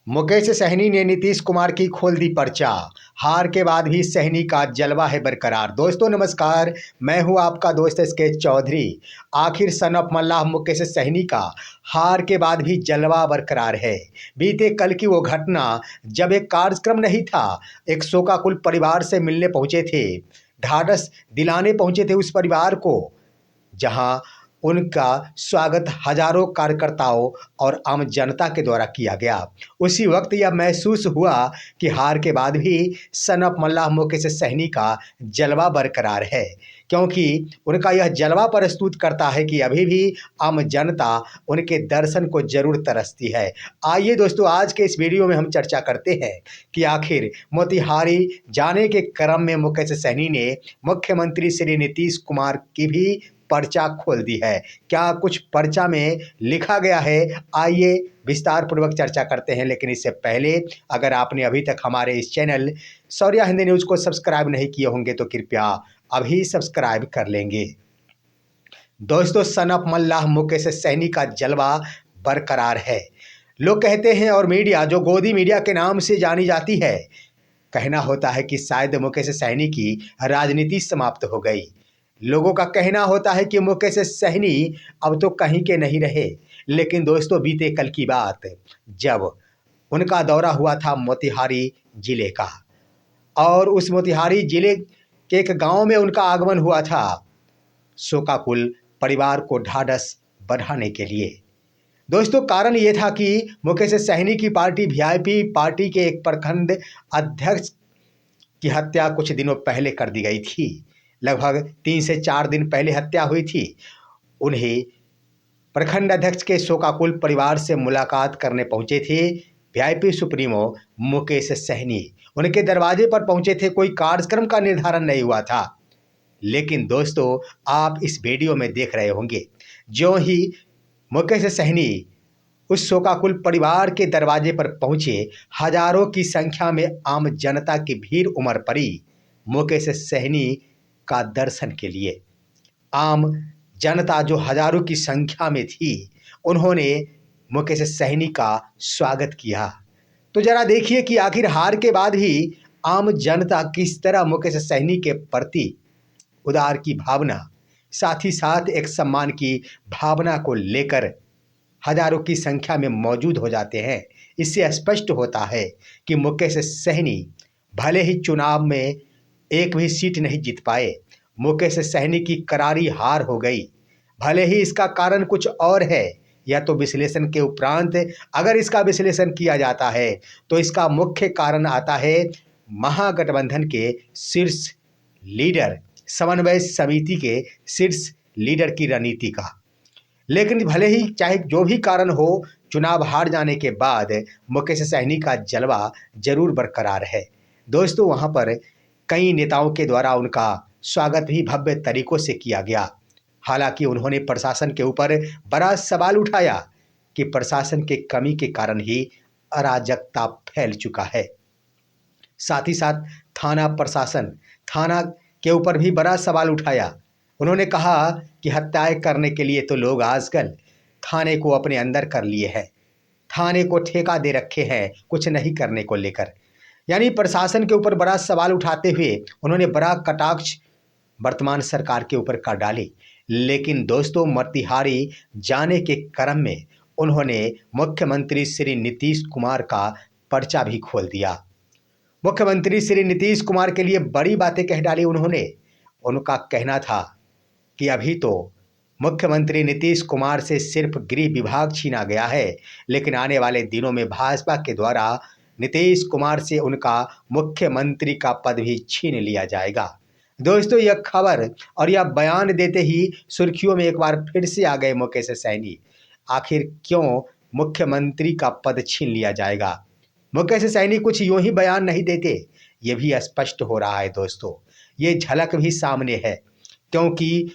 मुकेश सहनी ने नीतीश कुमार की खोल दी पर्चा। हार के बाद भी सहनी का जलवा है बरकरार। दोस्तों नमस्कार, मैं हूं आपका दोस्त एसके चौधरी। आखिर सन ऑफ मल्लाह मुकेश सहनी का हार के बाद भी जलवा बरकरार है। बीते कल की वो घटना जब एक कार्यक्रम नहीं था, एक शोकाकुल परिवार से मिलने पहुंचे थे, ढाढ़स दिलाने पहुंचे थे उस परिवार को, जहां उनका स्वागत हजारों कार्यकर्ताओं और आम जनता के द्वारा किया गया। उसी वक्त यह महसूस हुआ कि हार के बाद भी सन ऑफ मल्लाह मुकेश सहनी का जलवा बरकरार है, क्योंकि उनका यह जलवा प्रस्तुत करता है कि अभी भी आम जनता उनके दर्शन को जरूर तरसती है। आइए दोस्तों, आज के इस वीडियो में हम चर्चा करते हैं कि आखिर मोतिहारी जाने के क्रम में मुकेश सहनी ने मुख्यमंत्री श्री नीतीश कुमार की भी पर्चा खोल दी है। क्या कुछ पर्चा में लिखा गया है, आइए विस्तार पूर्वक चर्चा करते हैं। लेकिन इससे पहले अगर आपने अभी तक हमारे इस चैनल शौर्या हिंदी न्यूज़ को सब्सक्राइब नहीं किए होंगे तो कृपया अभी सब्सक्राइब कर लेंगे। दोस्तों, सन ऑफ मल्लाह मुकेश सहनी का जलवा बरकरार है। लोग कहते हैं, और मीडिया जो गोदी मीडिया के नाम से जानी जाती है, कहना होता है कि शायद मुकेश सहनी की राजनीति समाप्त हो गई। लोगों का कहना होता है कि मुकेश सहनी अब तो कहीं के नहीं रहे। लेकिन दोस्तों, बीते कल की बात, जब उनका दौरा हुआ था मोतिहारी जिले का, और उस मोतिहारी जिले के एक गांव में उनका आगमन हुआ था शोकाकुल परिवार को ढाढ़स बढ़ाने के लिए। दोस्तों, कारण ये था कि मुकेश सहनी की पार्टी वीआईपी पार्टी के एक प्रखंड अध्यक्ष की हत्या कुछ दिनों पहले कर दी गई थी। लगभग 3 से 4 दिन पहले हत्या हुई थी। उन्हें प्रखंड अध्यक्ष के शोकाकुल परिवार से मुलाकात करने पहुंचे थे वीआईपी सुप्रीमो मुकेश सहनी। उनके दरवाजे पर पहुंचे थे। कोई कार्यक्रम का निर्धारण नहीं हुआ था। लेकिन दोस्तों, आप इस वीडियो में देख रहे होंगे, ज्यों ही मुकेश सहनी उस शोकाकुल परिवार के दरवाजे पर पहुंचे, हजारों की संख्या में आम जनता की भीड़ उमड़ पड़ी मुकेश सहनी का दर्शन के लिए। आम जनता जो हजारों की संख्या में थी, उन्होंने मुकेश सहनी का स्वागत किया। तो जरा देखिए कि आखिर हार के बाद भी आम जनता किस तरह मुकेश सहनी के प्रति उदार की भावना, साथ ही साथ एक सम्मान की भावना को लेकर हजारों की संख्या में मौजूद हो जाते हैं। इससे स्पष्ट होता है कि मुकेश सहनी भले ही चुनाव में एक भी सीट नहीं जीत पाए, मुकेश सहनी की करारी हार हो गई। भले ही इसका कारण कुछ और है, या तो विश्लेषण के उपरांत अगर इसका विश्लेषण किया जाता है तो इसका मुख्य कारण आता है महागठबंधन के शीर्ष लीडर, समन्वय समिति के शीर्ष लीडर की रणनीति का। लेकिन भले ही चाहे जो भी कारण हो, चुनाव हार जाने के बाद मुकेश सहनी का जलवा जरूर बरकरार है। दोस्तों, वहाँ पर कई नेताओं के द्वारा उनका स्वागत भी भव्य तरीकों से किया गया। हालांकि उन्होंने प्रशासन के ऊपर बड़ा सवाल उठाया कि प्रशासन के कमी के कारण ही अराजकता फैल चुका है। साथ ही साथ थाना के ऊपर भी बड़ा सवाल उठाया। उन्होंने कहा कि हत्याएं करने के लिए तो लोग आजकल थाने को अपने अंदर कर लिए हैं, थाने को ठेका दे रखे हैं कुछ नहीं करने को लेकर। यानी प्रशासन के ऊपर बड़ा सवाल उठाते हुए उन्होंने बड़ा कटाक्ष वर्तमान सरकार के ऊपर कर डाली। लेकिन दोस्तों, मोतिहारी जाने के क्रम में उन्होंने मुख्यमंत्री श्री नीतीश कुमार का पर्चा भी खोल दिया। मुख्यमंत्री श्री नीतीश कुमार के लिए बड़ी बातें कह डाली उन्होंने। उनका कहना था कि अभी तो मुख्यमंत्री नीतीश कुमार से सिर्फ गृह विभाग छीना गया है, लेकिन आने वाले दिनों में भाजपा के द्वारा नीतीश कुमार से उनका मुख्यमंत्री का पद भी छीन लिया जाएगा। दोस्तों, यह खबर और यह बयान देते ही सुर्खियों में एक बार फिर से आ गए मुकेश सहनी। आखिर क्यों मुख्यमंत्री का पद छीन लिया जाएगा? मुकेश सहनी कुछ यूं ही बयान नहीं देते, ये भी स्पष्ट हो रहा है। दोस्तों, ये झलक भी सामने है, क्योंकि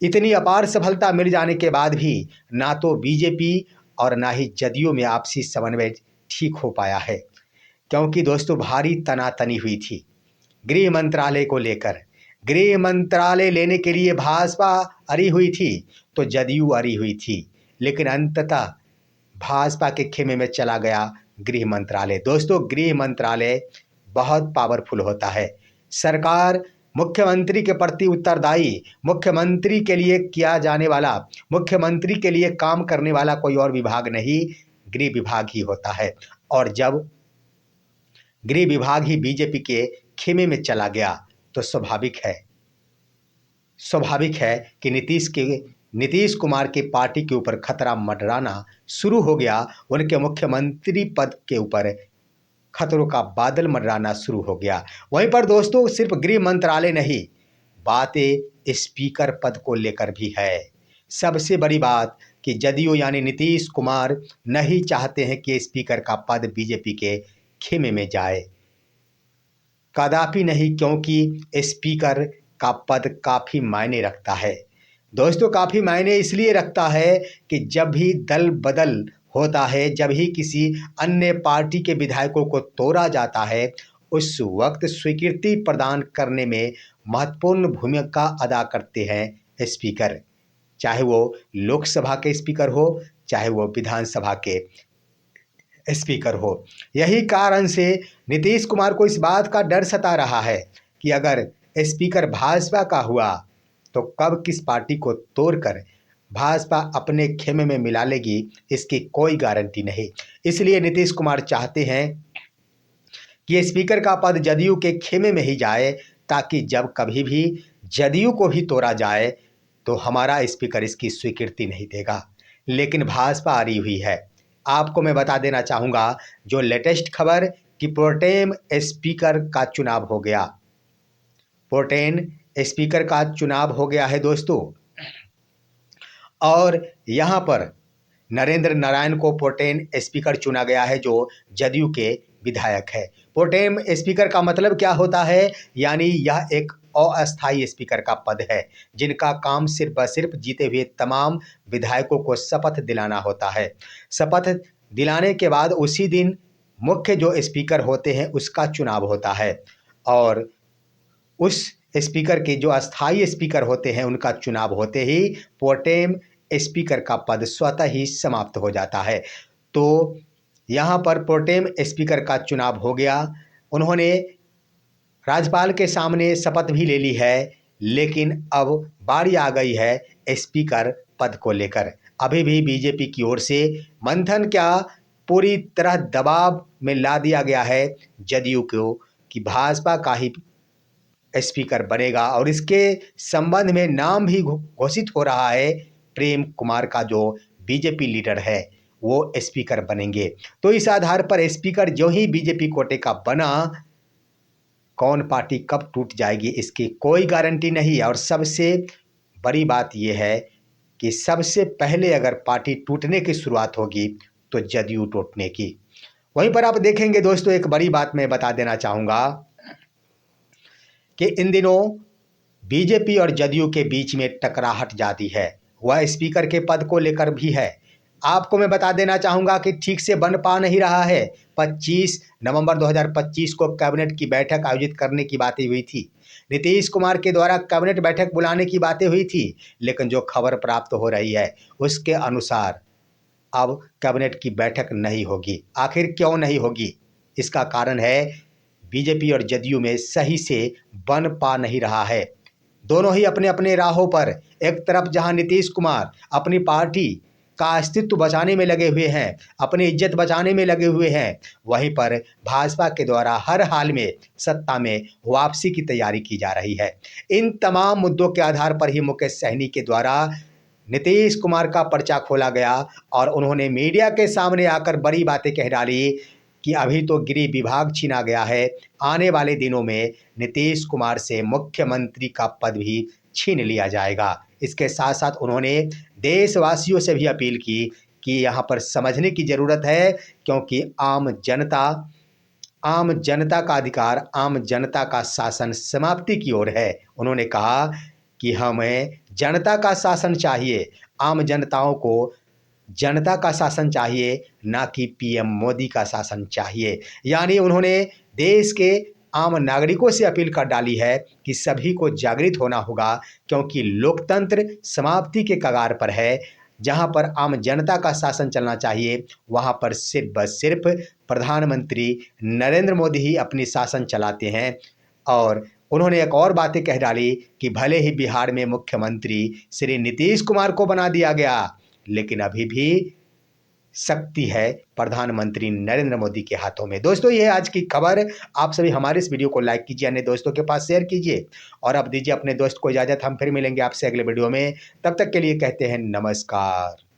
इतनी अपार सफलता मिल जाने के बाद भी ना तो बीजेपी और ना ही जदयू में आपसी समन्वय ठीक हो पाया है। क्योंकि दोस्तों, भारी तनातनी हुई थी गृह मंत्रालय को लेकर। गृह मंत्रालय लेने के लिए भाजपा अड़ी हुई थी तो जदयू अड़ी हुई थी, लेकिन अंततः भाजपा के खेमे में चला गया गृह मंत्रालय। दोस्तों, गृह मंत्रालय बहुत पावरफुल होता है। सरकार मुख्यमंत्री के प्रति उत्तरदायी, मुख्यमंत्री के लिए किया जाने वाला, मुख्यमंत्री के लिए काम करने वाला कोई और विभाग नहीं, गृह विभाग ही होता है। और जब गृह विभाग ही बीजेपी के खेमे में चला गया तो स्वाभाविक है कि नीतीश कुमार के पार्टी के ऊपर खतरा मंडराना शुरू हो गया। उनके मुख्यमंत्री पद के ऊपर खतरों का बादल मंडराना शुरू हो गया। वहीं पर दोस्तों, सिर्फ गृह मंत्रालय नहीं, बातें स्पीकर पद को लेकर भी है। सबसे बड़ी बात कि जदयू यानी नीतीश कुमार नहीं चाहते हैं कि स्पीकर का पद बीजेपी के खेमे में जाए, कदापि नहीं, क्योंकि स्पीकर का पद काफ़ी मायने रखता है। दोस्तों, काफ़ी मायने इसलिए रखता है कि जब भी दल बदल होता है, जब ही किसी अन्य पार्टी के विधायकों को तोड़ा जाता है, उस वक्त स्वीकृति प्रदान करने में महत्वपूर्ण भूमिका अदा करते हैं स्पीकर, चाहे वो लोकसभा के स्पीकर हो, चाहे वो विधानसभा के स्पीकर हो। यही कारण से नीतीश कुमार को इस बात का डर सता रहा है कि अगर स्पीकर भाजपा का हुआ तो कब किस पार्टी को तोड़कर भाजपा अपने खेमे में मिला लेगी, इसकी कोई गारंटी नहीं। इसलिए नीतीश कुमार चाहते हैं कि स्पीकर का पद जदयू के खेमे में ही जाए, ताकि जब कभी भी जदयू को भी तोड़ा जाए तो हमारा स्पीकर इसकी स्वीकृति नहीं देगा। लेकिन भाजपा आ रही हुई है। आपको मैं बता देना चाहूँगा जो लेटेस्ट खबर कि प्रोटेम स्पीकर का चुनाव हो गया। प्रोटेम स्पीकर का चुनाव हो गया है दोस्तों, और यहाँ पर नरेंद्र नारायण को प्रोटेम स्पीकर चुना गया है, जो जदयू के विधायक है। प्रोटेम स्पीकर का मतलब क्या होता है? यानी यह एक अस्थायी स्पीकर का पद है, जिनका काम सिर्फ व सिर्फ जीते हुए तमाम विधायकों को शपथ दिलाना होता है। शपथ दिलाने के बाद उसी दिन मुख्य जो स्पीकर होते हैं उसका चुनाव होता है, और उस स्पीकर के जो अस्थायी स्पीकर होते हैं उनका चुनाव होते ही प्रोटेम स्पीकर का पद स्वतः ही समाप्त हो जाता है। तो यहाँ पर प्रोटेम स्पीकर का चुनाव हो गया। उन्होंने राज्यपाल के सामने शपथ भी ले ली है, लेकिन अब बारी आ गई है स्पीकर पद को लेकर। अभी भी बीजेपी की ओर से मंथन क्या पूरी तरह दबाव में ला दिया गया है जदयू को कि भाजपा का ही स्पीकर बनेगा, और इसके संबंध में नाम भी घोषित हो रहा है प्रेम कुमार का, जो बीजेपी लीडर है वो स्पीकर बनेंगे। तो इस आधार पर स्पीकर जो ही बीजेपी कोटे का बना, कौन पार्टी कब टूट जाएगी इसकी कोई गारंटी नहीं। और सबसे बड़ी बात यह है कि सबसे पहले अगर पार्टी टूटने की शुरुआत होगी तो जदयू टूटने की। वहीं पर आप देखेंगे दोस्तों, एक बड़ी बात मैं बता देना चाहूँगा कि इन दिनों बीजेपी और जदयू के बीच में टकराहट जाती है, वह स्पीकर के पद को लेकर भी है। आपको मैं बता देना चाहूँगा कि ठीक से बन पा नहीं रहा है। 25 नवंबर 2025 को कैबिनेट की बैठक आयोजित करने की बातें हुई थी, नीतीश कुमार के द्वारा कैबिनेट बैठक बुलाने की बातें हुई थी, लेकिन जो खबर प्राप्त हो रही है उसके अनुसार अब कैबिनेट की बैठक नहीं होगी। आखिर क्यों नहीं होगी? इसका कारण है बीजेपी और जदयू में सही से बन पा नहीं रहा है। दोनों ही अपने अपने राहों पर, एक तरफ जहां नीतीश कुमार अपनी पार्टी का अस्तित्व बचाने में लगे हुए हैं, अपनी इज्जत बचाने में लगे हुए हैं, वहीं पर भाजपा के द्वारा हर हाल में सत्ता में वापसी की तैयारी की जा रही है। इन तमाम मुद्दों के आधार पर ही मुकेश सहनी के द्वारा नीतीश कुमार का पर्चा खोला गया, और उन्होंने मीडिया के सामने आकर बड़ी बातें कह डाली कि अभी तो गृह विभाग छीना गया है, आने वाले दिनों में नीतीश कुमार से मुख्यमंत्री का पद भी छीन लिया जाएगा। इसके साथ साथ उन्होंने देशवासियों से भी अपील की कि यहाँ पर समझने की ज़रूरत है, क्योंकि आम जनता का अधिकार, आम जनता का शासन समाप्ति की ओर है। उन्होंने कहा कि हमें जनता का शासन चाहिए, आम जनताओं को जनता का शासन चाहिए, ना कि पीएम मोदी का शासन चाहिए। यानी उन्होंने देश के आम नागरिकों से अपील कर डाली है कि सभी को जागृत होना होगा, क्योंकि लोकतंत्र समाप्ति के कगार पर है। जहां पर आम जनता का शासन चलना चाहिए, वहां पर सिर्फ बस सिर्फ प्रधानमंत्री नरेंद्र मोदी ही अपनी शासन चलाते हैं। और उन्होंने एक और बातें कह डाली कि भले ही बिहार में मुख्यमंत्री श्री नीतीश कुमार को बना दिया गया, लेकिन अभी भी शक्ति है प्रधानमंत्री नरेंद्र मोदी के हाथों में। दोस्तों, ये है आज की खबर। आप सभी हमारे इस वीडियो को लाइक कीजिए, अन्य दोस्तों के पास शेयर कीजिए और अब दीजिए अपने दोस्त को इजाजत। हम फिर मिलेंगे आपसे अगले वीडियो में। तब तक के लिए कहते हैं नमस्कार।